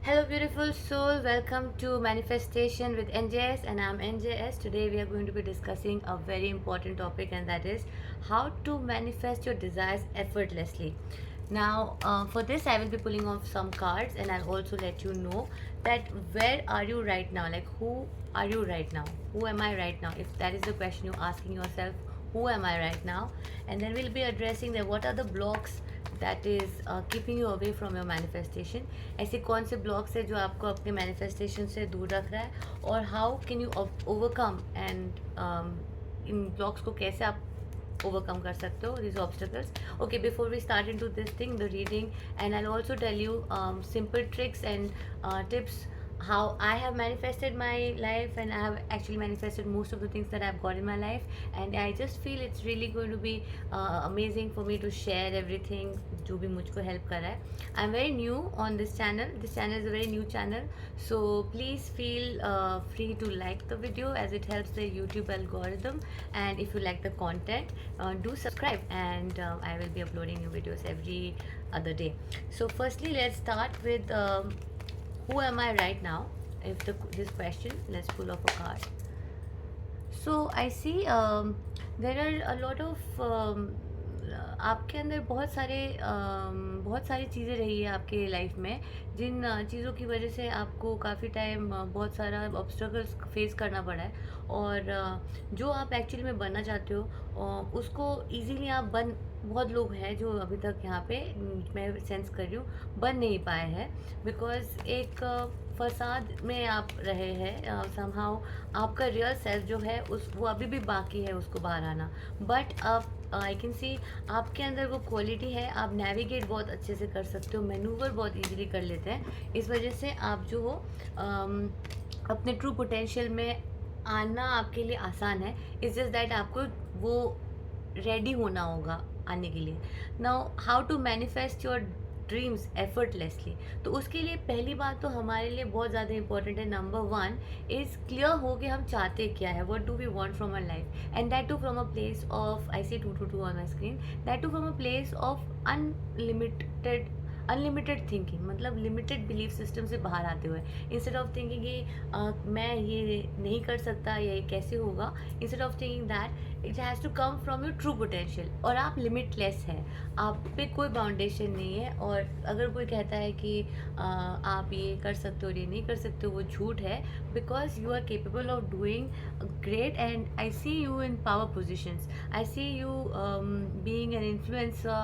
Hello, beautiful soul. Welcome to Manifestation with NJS, and I'm NJS. Today, we are going to be discussing a very important topic, and that is how to manifest your desires effortlessly. Now, for this, I will be pulling off some cards, and I'll also let you know that where are you right now? Like, who are you right now? Who am I right now? If that is the question you're asking yourself, who am I right now? And then we'll be addressing that what are the blocks that is keeping you away from your manifestation. ऐसे कौन से blocks है जो आपको अपने manifestation से दूर रख रहा है, और how can you overcome, and in blocks को कैसे आप overcome कर सकते हो, these obstacles. Okay, before we start into this thing, the reading, and I'll also tell you simple tricks and tips how I have manifested my life, and I have actually manifested most of the things that I've got in my life, and I just feel it's really going to be amazing for me to share everything जो भी मुझको help कर रहा है. I'm very new on this channel. This channel is a very new channel, so please feel free to like the video as it helps the YouTube algorithm, and if you like the content, do subscribe, and I will be uploading new videos every other day. So firstly, let's start with who am I right now. If this question, let's pull off a card. So I see there are a lot of आपके अंदर बहुत सारी चीज़ें रही है आपके life में, जिन चीज़ों की वजह से आपको काफ़ी टाइम बहुत सारा ऑब्स्टकल्स फेस करना पड़ा है, और जो आप एक्चुअली में बनना चाहते हो उसको इजीली आप बन बहुत लोग हैं जो अभी तक यहाँ पे मैं सेंस कर रही हूँ बन नहीं पाए हैं, बिकॉज एक फसाद में आप रहे हैं. समहाउ आपका रियल सेल्फ जो है उस वो अभी भी बाकी है उसको बाहर आना, बट अब आई कैन सी आपके अंदर वो क्वालिटी है. आप नेविगेट बहुत अच्छे से कर सकते हो, मैनूवर बहुत इजीली कर लेते हैं. इस वजह से आप जो हो अपने ट्रू पोटेंशियल में आना आपके लिए आसान है. इट्स जस्ट दैट आपको वो रेडी होना होगा आने के लिए. Now how to manifest your dreams effortlessly. तो उसके लिए पहली बात तो हमारे लिए बहुत ज़्यादा इंपॉर्टेंट है. नंबर वन इज़ क्लियर हो कि हम चाहते क्या है, what do we want from our life, and that too from a place of, I see 222 on my screen, that too from a place of unlimited thinking. मतलब limited belief system से बाहर आते हुए, इंस्टेड ऑफ थिंकिंग कि मैं ये नहीं कर सकता या ये कैसे होगा, instead of thinking that it has to come from your true potential. और आप लिमिटलेस हैं, आप पे कोई बाउंडेशन नहीं है. और अगर कोई कहता है कि आप ये कर सकते हो और ये नहीं कर सकते हो, वो झूठ है, because you are capable of doing great. And I see you in power positions, I see you being an influencer,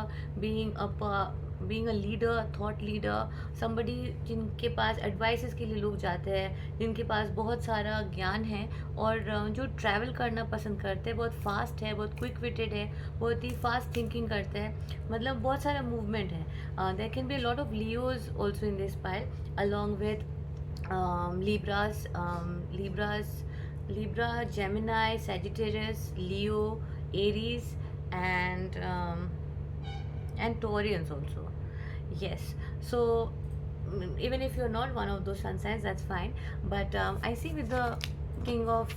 being a leader, thought leader, somebody जिनके पास एडवाइसेस के लिए लोग जाते हैं, जिनके पास बहुत सारा ज्ञान है, और जो ट्रैवल करना पसंद करते हैं, बहुत फास्ट है, बहुत क्विक विटेड है, बहुत ही फास्ट थिंकिंग करते हैं. मतलब बहुत सारा मूवमेंट है. There can be a lot of Leos also in this pile along with Libra, Gemini, Sagittarius, Leo, Aries, and Taurians also. Yes. So even if you're not one of those sun signs, that's fine. But I see with the King of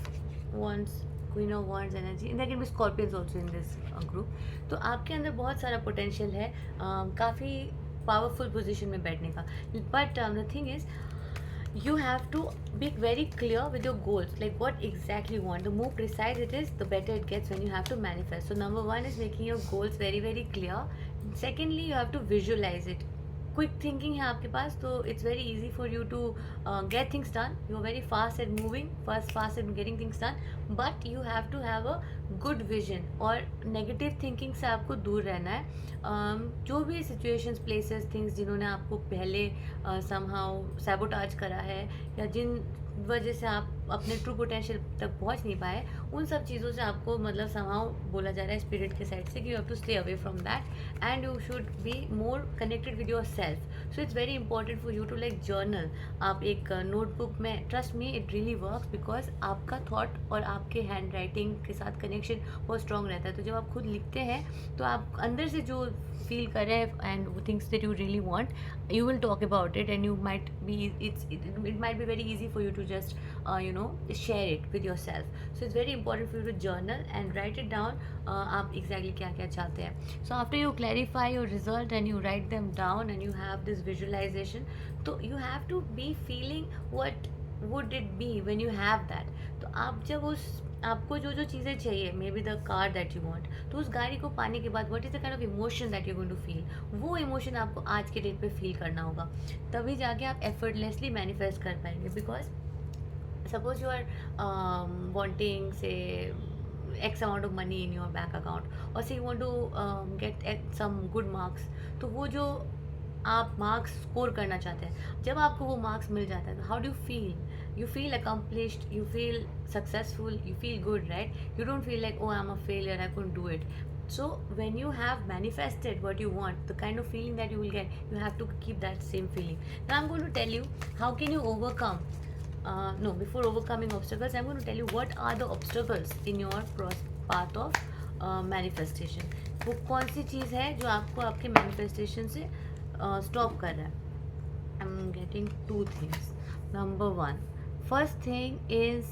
Wands, Queen of Wands energy, and there can be Scorpions also in this group. तो आपके अंदर बहुत सारा potential है, काफ़ी powerful position में बैठने का. But the thing is you have to be very clear with your goals, like what exactly you want. The more precise it is, the better it gets when you have to manifest. So number one is making your goals very very clear. Secondly, you have to visualize it. Quick thinking है आपके पास, तो it's very easy for you to get things done. You are very fast at moving, fast at getting things done, but you have to have a good vision. और negative thinking से आपको दूर रहना है. जो भी सिचुएशंस, प्लेसेस, थिंग्स जिन्होंने आपको पहले समहाउ सैबोटाज करा है, या जिन वजह से आप अपने ट्रू पोटेंशियल तक पहुंच नहीं पाए, उन सब चीज़ों से आपको मतलब समहाउ बोला जा रहा है स्पिरिट के साइड से कि you have to stay away from that, and you should be more connected with yourself. So it's very important for you to like journal. आप एक नोटबुक में, trust me it really works, because आपका thought और आपके hand writing के साथ connection बहुत strong रहता है. तो जब आप खुद लिखते हैं तो आप अंदर से जो फील कर रहे हैं and things that you really want, you will talk about it, and you might be it might be very easy for you to just share it with yourself. So it's very important for you to journal and write it down. आप exactly क्या क्या चाहते हैं. So after you clarify your result and you write them down and you have this visualization, तो you have to be feeling what would it be when you have that. तो आप जब उस आपको जो जो चीज़ें चाहिए, maybe the car that you want, तो उस गाड़ी को पाने के बाद what is the kind of emotion that you going to feel, वो इमोशन आपको आज के डेट पे फील करना होगा. तभी जाके आप एफर्टलेसली मैनिफेस्ट कर पाएंगे. Because suppose you are wanting, say, x amount of money in your bank account, or say you want to get some good marks. तो वो जो आप मार्क्स स्कोर करना चाहते हैं, जब आपको वो मार्क्स मिल जाता है, तो how do you feel accomplished, you feel successful, you feel good, right? You don't feel like, oh I am a failure, I couldn't do it. So when you have manifested what you want, the kind of feeling that you will get, you have to keep that same feeling. Now I'm going to tell you how can you overcome. No, before overcoming obstacles, I'm going to tell you what are the obstacles in your path of manifestation. वो कौन सी चीज़ है जो आपको आपके manifestation से stop कर रहा है. I am getting to things. Number one, first thing is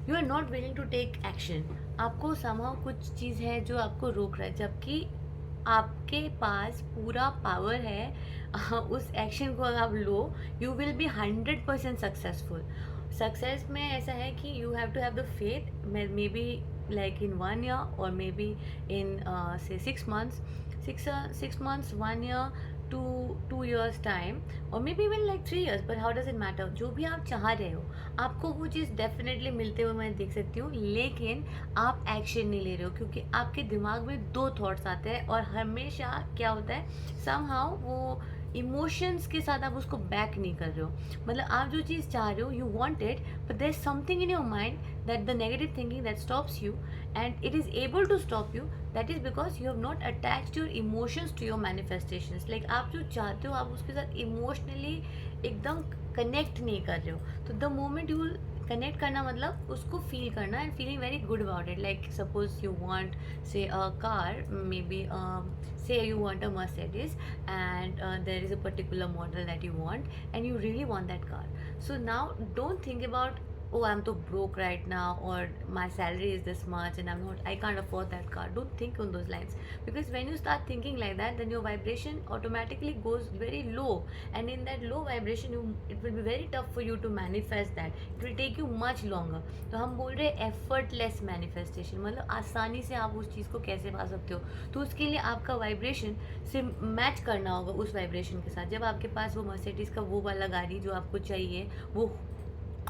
you are not willing to take action. आपको समहाउ कुछ चीज़ है जो आपको रोक रहा है, जबकि आपके पास पूरा पावर है उस एक्शन को अगर आप लो, you will be 100% successful. Success में ऐसा है कि you have to have the faith, maybe like in 1 year, or maybe in say 6 months, 6 months, 1 year, 2 years time, or maybe even like 3 years. But how does it matter? जो भी आप चाह रहे हो, आपको वो चीज़ डेफिनेटली मिलते हुए मैं देख सकती हूँ, लेकिन आप एक्शन नहीं ले रहे हो, क्योंकि आपके दिमाग में 2 थॉट्स आते हैं, और हमेशा क्या होता है, समहाउ वो इमोशंस के साथ आप उसको बैक नहीं कर रहे हो. मतलब आप जो चीज़ चाह रहे हो, you want it, but there is something in your mind that the negative thinking that stops you, and it is able to stop you. That is because you have not attached your emotions to your manifestations. Like आप जो चाहते हो, आप उसके साथ emotionally एकदम connect नहीं कर रहे हो. तो द मोमेंट यू कनेक्ट करना मतलब उसको फील करना and feeling very good about it. Like suppose you want, say a car, maybe say you want a Mercedes, and there is a particular model that you want, and you really want that car. So now don't think about, oh, I'm too broke right now, or my salary is this much and I can't afford that car. Don't think on those lines, because when you start thinking like that, then your vibration automatically goes very low, and in that low vibration it will be very tough for you to manifest that. It will take you much longer. तो हम बोल रहे हैं effortless manifestation, मतलब आसानी से आप उस चीज़ को कैसे पा सकते हो. तो उसके लिए आपका वाइब्रेशन से मैच करना होगा उस वाइब्रेशन के साथ. जब आपके पास वो मर्सिडीज़ का वो वाला गाड़ी जो आपको चाहिए वो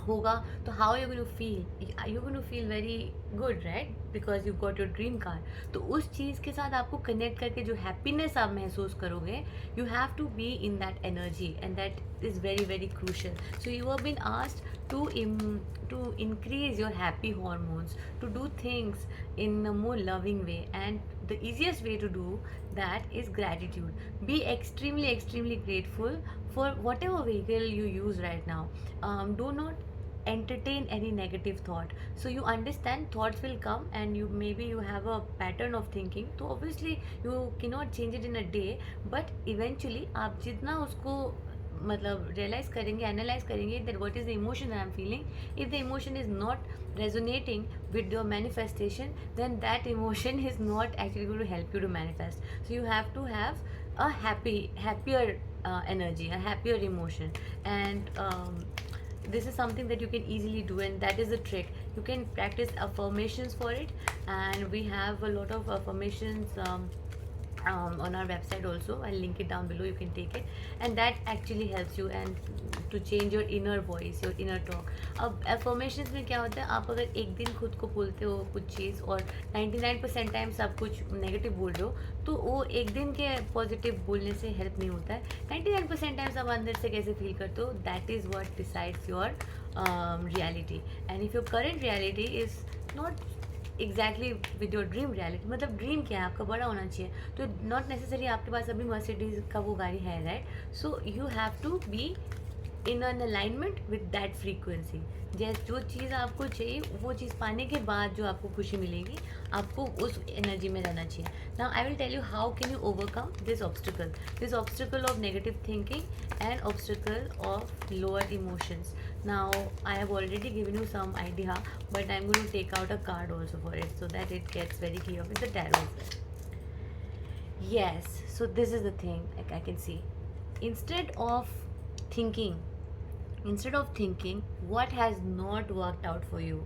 होगा, तो how you going to feel, you going to feel very good, right? Because you got your dream car. तो उस चीज़ के साथ आपको कनेक्ट करके जो हैप्पीनेस आप महसूस करोगे, you have to be in that energy, and that is very very crucial. So you have been asked to increase your happy hormones, to do things in a more loving way, and the easiest way to do that is gratitude. Be extremely grateful for whatever vehicle you use right now. Do not entertain any negative thought. So you understand thoughts will come, and maybe you have a pattern of thinking, so obviously you cannot change it in a day, but eventually आप जितना उसको मतलब realise करेंगे, analyse करेंगे, that what is the emotion I am feeling. If the emotion is not resonating with your manifestation, then that emotion is not actually going to help you to manifest. So you have to have a happier energy, a happier emotion, and this is something that you can easily do, and that is the trick. You can practice affirmations for it, and we have a lot of affirmations on our website also. I'll link it down below, you can take it, and that actually helps you and to change your inner voice, your inner talk. अब affirmations में क्या होता है, आप अगर एक दिन खुद को बोलते हो कुछ चीज़ और 99% टाइम्स आप कुछ नेगेटिव बोल रहे हो, तो वो एक दिन के पॉजिटिव बोलने से हेल्प नहीं होता है. 99% टाइम्स आप अंदर से कैसे फील करते हो, that is what decides your reality. And if your current reality is not exactly with your dream reality, मतलब ड्रीम क्या है आपका, बड़ा होना चाहिए, तो नॉट नेसेसरी आपके पास अभी मर्सिडीज़ का वो गाड़ी है, right? So you have to be in an alignment with that frequency. जैसे जो चीज़ आपको चाहिए वो चीज़ पाने के बाद जो आपको खुशी मिलेगी, आपको उस एनर्जी में रहना चाहिए. Now I will tell you how can you overcome this obstacle of negative thinking and obstacle of lower emotions. Now I have already given you some idea, but I'm going to take out a card also for it so that it gets very clear with the tarot as well. Yes, so this is the thing, like I can see, instead of thinking what has not worked out for you,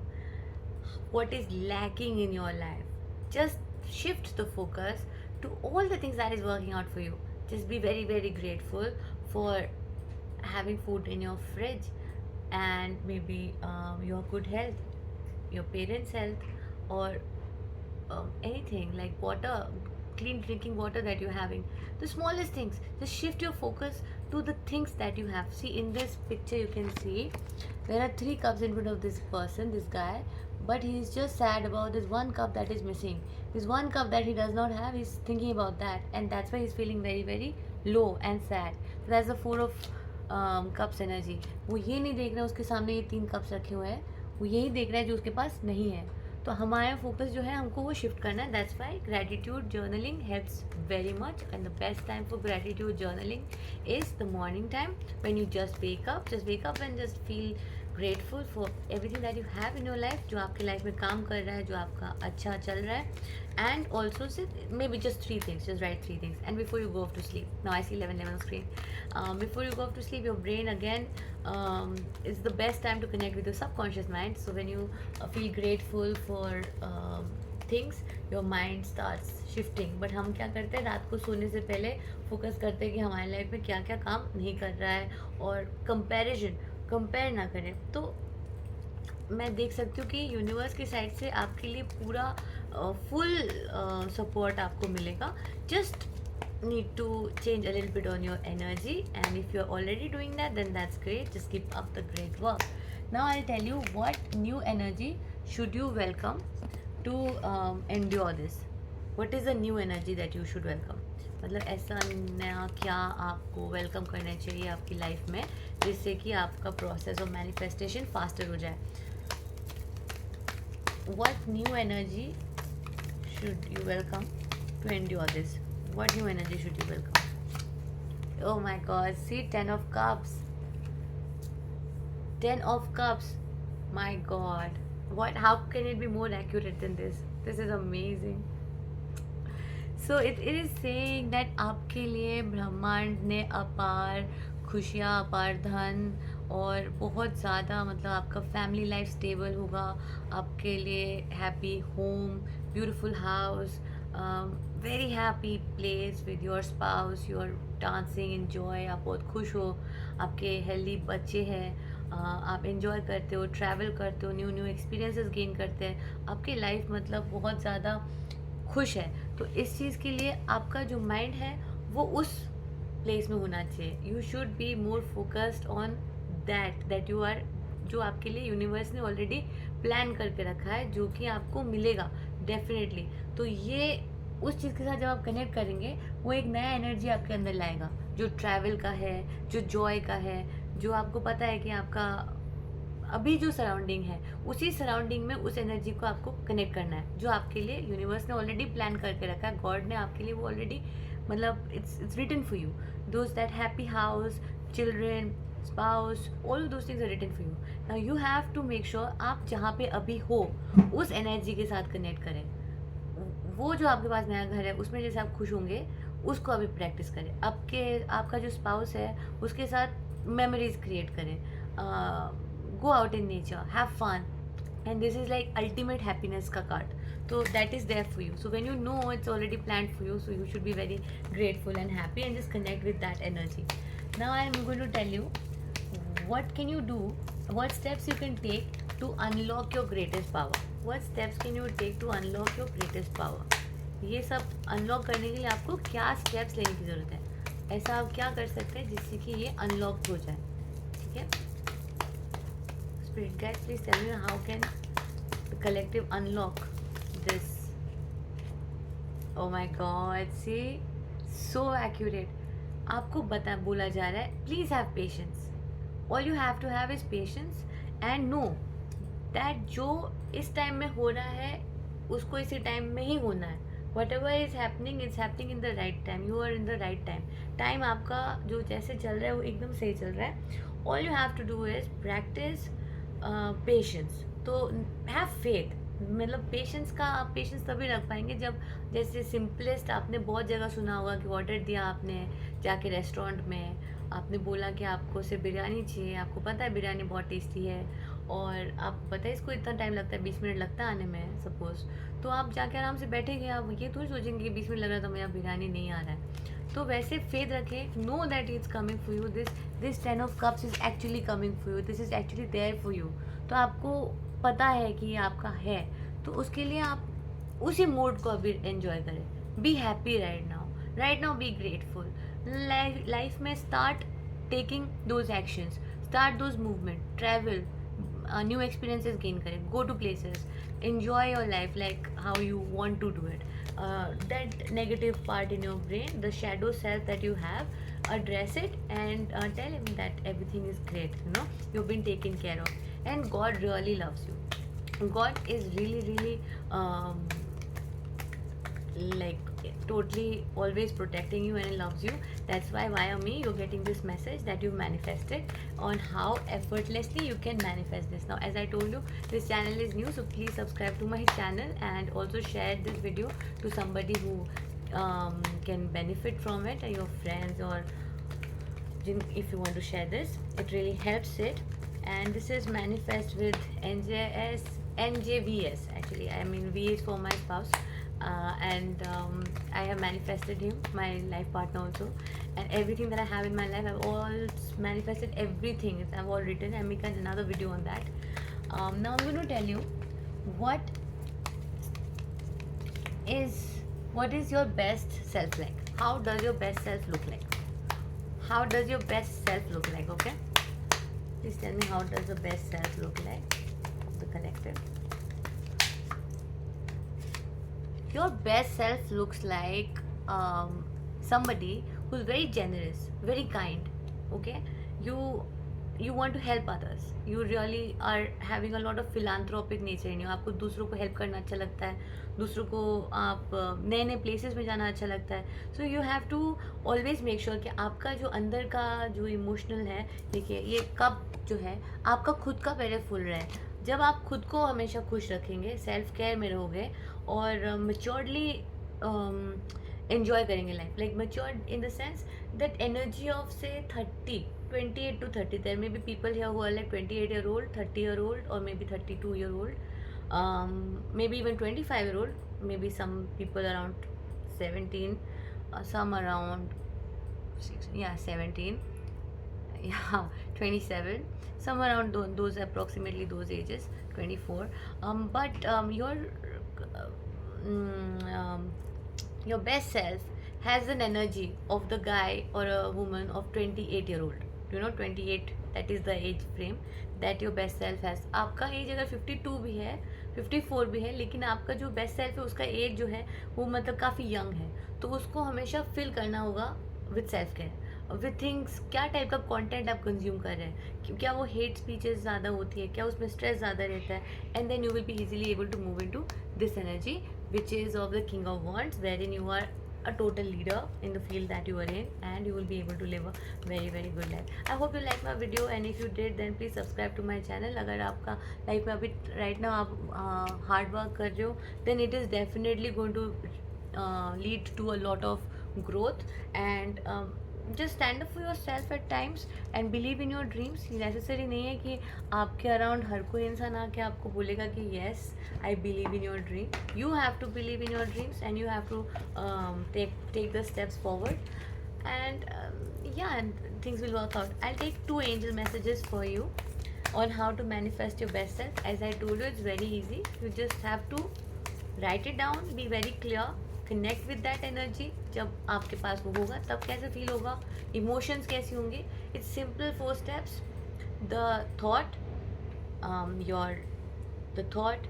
what is lacking in your life, just shift the focus to all the things that is working out for you. Just be very very grateful for having food in your fridge, and maybe your good health, your parents health, or anything like water, clean drinking water that you're having. The smallest things, just shift your focus to the things that you have. See, in this picture you can see there are 3 cups in front of this person, this guy, but he is just sad about this one cup that is missing. This one cup that he does not have, he's thinking about that, and that's why he's feeling very very low and sad. So that's the 4 of cups energy. वो ये नहीं देख रहा है उसके सामने ये 3 cups रखे हुए हैं, वो यही देख रहा है जो उसके पास नहीं है. तो हमारा फोकस जो है हमको वो शिफ्ट करना है. That's why gratitude journaling helps very much, and the best time for gratitude journaling is the morning time when you just wake up and just feel grateful for everything that you have in your life, जो आपके life में काम कर रहा है, जो आपका अच्छा चल रहा है. And also maybe just 3 things, just write 3 things, and before you go off to sleep. Now I see 11 on screen. Before you go off to sleep, your brain again is the best time to connect with your subconscious mind. So when you feel grateful for things, your mind starts shifting. But हम क्या करते हैं, रात को सोने से पहले focus करते हैं कि हमारे लाइफ में क्या क्या काम नहीं कर रहा है, और कंपेयर ना करें. तो मैं देख सकती हूँ कि यूनिवर्स की साइड से आपके लिए पूरा फुल सपोर्ट आपको मिलेगा. Just need to change a little bit on your energy, and if you're already doing that, then that's great. Just keep up the great work. Now I'll tell you what new energy should you welcome to endure this. What is the new energy that you should welcome? मतलब ऐसा नया क्या आपको welcome करना चाहिए आपकी life में, जिससे कि आपका प्रोसेस ऑफ मैनिफेस्टेशन फास्टर हो जाए. What new energy should you welcome to endure this? What new energy should you welcome? Oh my God, see, 10 of cups. 10 of cups. My God. How can it be more accurate than this? This is amazing. So it is saying that आपके लिए ब्रह्मांड ने अपार खुशियाँ, अपार धन, और बहुत ज़्यादा मतलब आपका फैमिली लाइफ स्टेबल होगा, आपके लिए happy home, beautiful house, very happy place with your spouse, your dancing enjoy, आप बहुत खुश हो, आपके हेल्दी बच्चे हैं, आप इन्जॉय करते हो, ट्रैवल करते हो, न्यू एक्सपीरियंसेस गेन करते हैं, आपकी लाइफ मतलब बहुत ज़्यादा खुश है. तो इस चीज़ के लिए आपका जो माइंड है वो उस प्लेस में होना चाहिए. You should be more focused on that you are, जो आपके लिए यूनिवर्स ने ऑलरेडी प्लान करके रखा है, जो कि आपको मिलेगा डेफिनेटली. तो ये उस चीज़ के साथ जब आप कनेक्ट करेंगे, वो एक नया एनर्जी आपके अंदर लाएगा, जो ट्रैवल का है, जो जॉय का है, जो आपको पता है कि आपका अभी जो सराउंडिंग है, उसी सराउंडिंग में उस एनर्जी को आपको कनेक्ट करना है, जो आपके लिए यूनिवर्स ने ऑलरेडी प्लान करके रखा है. गॉड ने आपके लिए वो ऑलरेडी मतलब it's written for you. Those that happy house, children, spouse, all of those things are written for you. Now you have to make sure आप जहाँ पे अभी हो उस एनर्जी के साथ कनेक्ट करें. वो जो आपके पास नया घर है उसमें जैसे आप खुश होंगे, उसको अभी प्रैक्टिस करें. आपका जो स्पाउस है उसके साथ मेमोरीज क्रिएट करें. Go out in nature, have fun, and this is like ultimate happiness का card. So that is there for you. So when you know it's already planned for you, so you should be very grateful and happy and just connect with that energy. Now I am going to tell you what can you do, what steps you can take to unlock your greatest power. What steps can you take to unlock your greatest power? ये सब unlock करने के लिए आपको क्या steps लेने की ज़रूरत है, ऐसा आप क्या कर सकते हैं जिससे कि ये अनलॉक हो जाए. ठीक है, spirit guides please tell me how can the collective unlock this. Oh my God, see, so accurate. आपको बोला जा रहा है please have patience. All you have to have is patience and know that जो इस टाइम में हो रहा है उसको इसी टाइम में ही होना है. Whatever is happening is happening in the right time. You are in the right time. Time आपका जो जैसे चल रहा है वो एकदम सही चल रहा है. All you have to do is practice patience. तो हैव फेथ. मतलब पेशेंस का आप पेशेंस तभी रख पाएंगे जब जैसे सिंपलेस्ट आपने बहुत जगह सुना होगा कि ऑर्डर दिया आपने जाके रेस्टोरेंट में, आपने बोला कि आपको सिर्फ बिरयानी चाहिए, आपको पता है बिरयानी बहुत टेस्टी है और आपको पता है इसको इतना टाइम लगता है, 20 मिनट लगता है आने में सपोज़. तो आप जाके आराम से बैठेंगे, आप ये थोड़ी सोचेंगे कि 20 मिनट लग रहा है तो मेरा बिरयानी नहीं आ रहा है. तो वैसे फेथ रखें, know that is coming for you, this 10 of cups is actually coming for you, this is actually there for you. तो आपको पता है कि ये आपका है, तो उसके लिए आप उसी मूड को अभी एंजॉय करें. Be happy right now be grateful. Life में start taking those actions, start those movement, travel, new experiences gain करें, go to places, enjoy your life like how you want to do it. That negative part in your brain, the shadow self that you have, address it and tell him that everything is great, you've been taken care of, and God really loves you. God is really like totally always protecting you and loves you. That's why via me you're getting this message that you manifested, on how effortlessly you can manifest this. Now, as I told you, this channel is new, so please subscribe to my channel and also share this video to somebody who can benefit from it, your friends, or if you want to share this, it really helps it. And this is manifest with NJVS. Actually, I mean V is for my spouse, and I have manifested him, my life partner also, and everything that I have in my life, I've all manifested everything. I've all written. I make another video on that. Now I'm going to tell you what is your best self like. How does your best self look like? How does your best self look like? Okay, please tell me, how does the best self look like of the collective? Your best self looks like somebody who's very generous, very kind. Okay, you want to help others. You really are having a lot of philanthropic nature in you. आपको दूसरों को help करना अच्छा लगता है, दूसरों को आप नए नए places में जाना अच्छा लगता है. So you have to always make sure कि आपका जो अंदर का जो emotional है, देखिए ये कप जो है आपका खुद का पहले फुल रहा है. जब आप खुद को हमेशा खुश रखेंगे, सेल्फ केयर में रहोगे और मेच्योर्डली enjoy करेंगे life, like matured in the sense that energy of say 30, 28 to 30, there may be people here who are like 28-year-old, 30-year-old, or maybe 32-year-old, maybe even 25-year-old, maybe some people around 17, some around 17, yeah, 27, somewhere around those approximately those ages, 24. But your best self has an energy of the guy or a woman of 28-year-old. 28, that is the age frame that your best self has. आपका as अगर 52 भी है, 54 भी है, लेकिन आपका जो best self है उसका एज जो है वो मतलब काफ़ी यंग है, तो उसको हमेशा फिल करना होगा with self care, with things. क्या टाइप का कंटेंट आप कंज्यूम कर रहे हैं, क्या वो हेट स्पीचेस ज़्यादा होती है, क्या उसमें स्ट्रेस ज़्यादा रहता है, and then you will be easily able to move into this energy which is of the king of wands, wherein you are a total leader in the field that you are in, and you will be able to live a very good life. I hope you like my video, and if you did then please subscribe to my channel. अगर आपका life में अभी right now आप hard work कर रहे हो, then it is definitely going to lead to a lot of growth, and just stand up for yourself at times and believe in your dreams. Necessary नहीं है कि आपके अराउंड हर कोई इंसान आके आपको बोलेगा कि yes, I believe in your dream. You have to believe in your dreams, and you have to take the steps forward, and yeah, and things will work out. I'll take 2 angel messages for you on how to manifest your best self. As I told you, it's very easy. You just have to write it down, be very clear, connect with that energy. जब आपके पास वो होगा तब कैसे feel होगा, emotions कैसे होंगे. It's simple 4 steps. the thought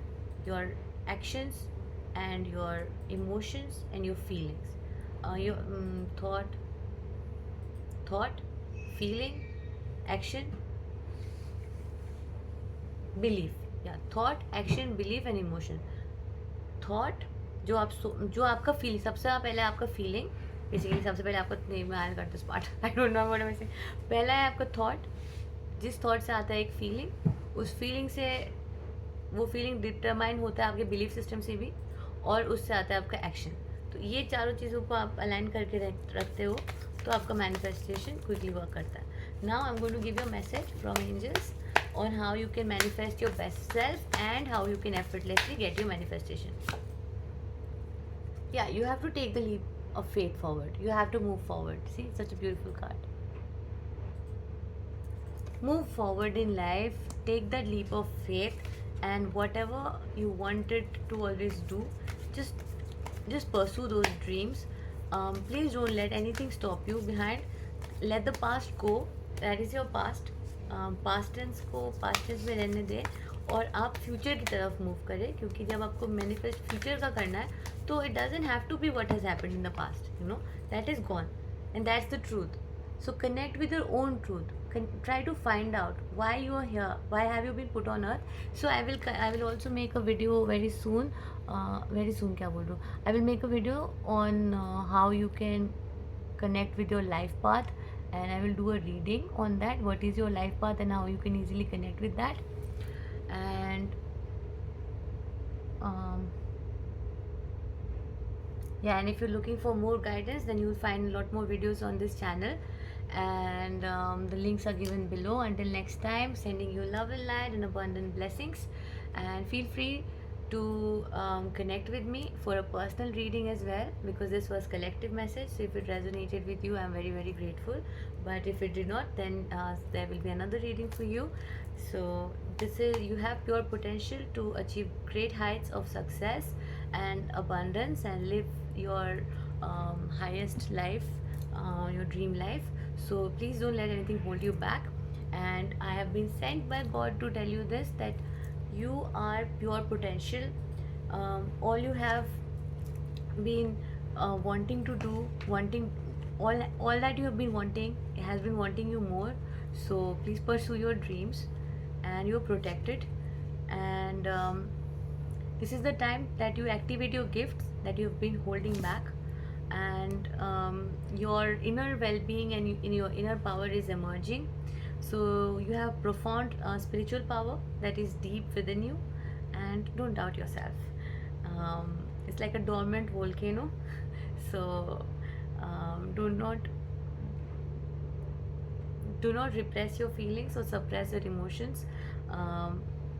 your actions and your emotions and your feelings. Your thought, feeling, action, belief या thought action belief and emotion. Thought जो आपका फील सबसे पहले आपका फीलिंग बेसिकली सबसे पहले आपका नहीं मैं I got this part I don't know what I am saying. पहला है आपका थॉट. जिस थॉट से आता है एक फीलिंग, उस फीलिंग से वो फीलिंग डिटरमाइन होता है आपके बिलीफ सिस्टम से भी, और उससे आता है आपका एक्शन. तो ये चारों चीज़ों को आप अलाइन करके रखते हो तो आपका मैनिफेस्टेशन क्विकली वर्क करता है. Now I am going to give you a message from angels on how you can manifest your best self and how you can effortlessly get your manifestation. Yeah, you have to take the leap of faith forward. You have to move forward. See, such a beautiful card. Move forward in life, take that leap of faith, and whatever you wanted to always do, just pursue those dreams. Please don't let anything stop you behind. Let the past go. That is your past. Past tense को past tense में रहने दें और आप future की तरफ move करें, क्योंकि जब आपको मैनिफेस्ट फ्यूचर का करना है तो it doesn't have to be what has happened in the past. You know that is gone and that's the truth. So connect with your own truth. Try to find out why you are here, why have you been put on earth. So I will also make a video very soon. क्या बोल रहा हूँ, I will make a video on how you can connect with your life path, and I will do a reading on that, what is your life path and how you can easily connect with that. And yeah, and if you're looking for more guidance, then you'll find a lot more videos on this channel, and the links are given below. Until next time, sending you love and light and abundant blessings, and feel free to connect with me for a personal reading as well, because this was collective message. So if it resonated with you, I'm very very grateful, but if it did not, then there will be another reading for you. So this is, you have pure potential to achieve great heights of success and abundance and live your highest life, your dream life. So please don't let anything hold you back. And I have been sent by God to tell you this, that you are pure potential. All you have been wanting to do, all that you have been wanting, it has been wanting you more. So please pursue your dreams, and you're protected. And this is the time that you activate your gifts that you've been holding back, and your inner well-being and in your inner power is emerging. So you have profound spiritual power that is deep within you, and don't doubt yourself. It's like a dormant volcano. So do not repress your feelings or suppress your emotions.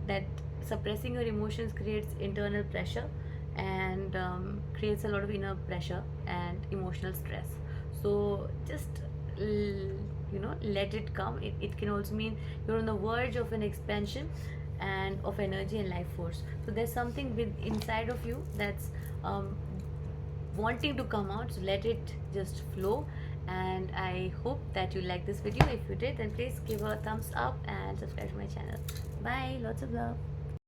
That suppressing your emotions creates internal pressure, and creates a lot of inner pressure and emotional stress. So just let it come. It can also mean you're on the verge of an expansion and of energy and life force. So there's something inside of you that's wanting to come out, so let it just flow. And I hope that you like this video. If you did, then please give a thumbs up and subscribe to my channel. Bye, lots of love.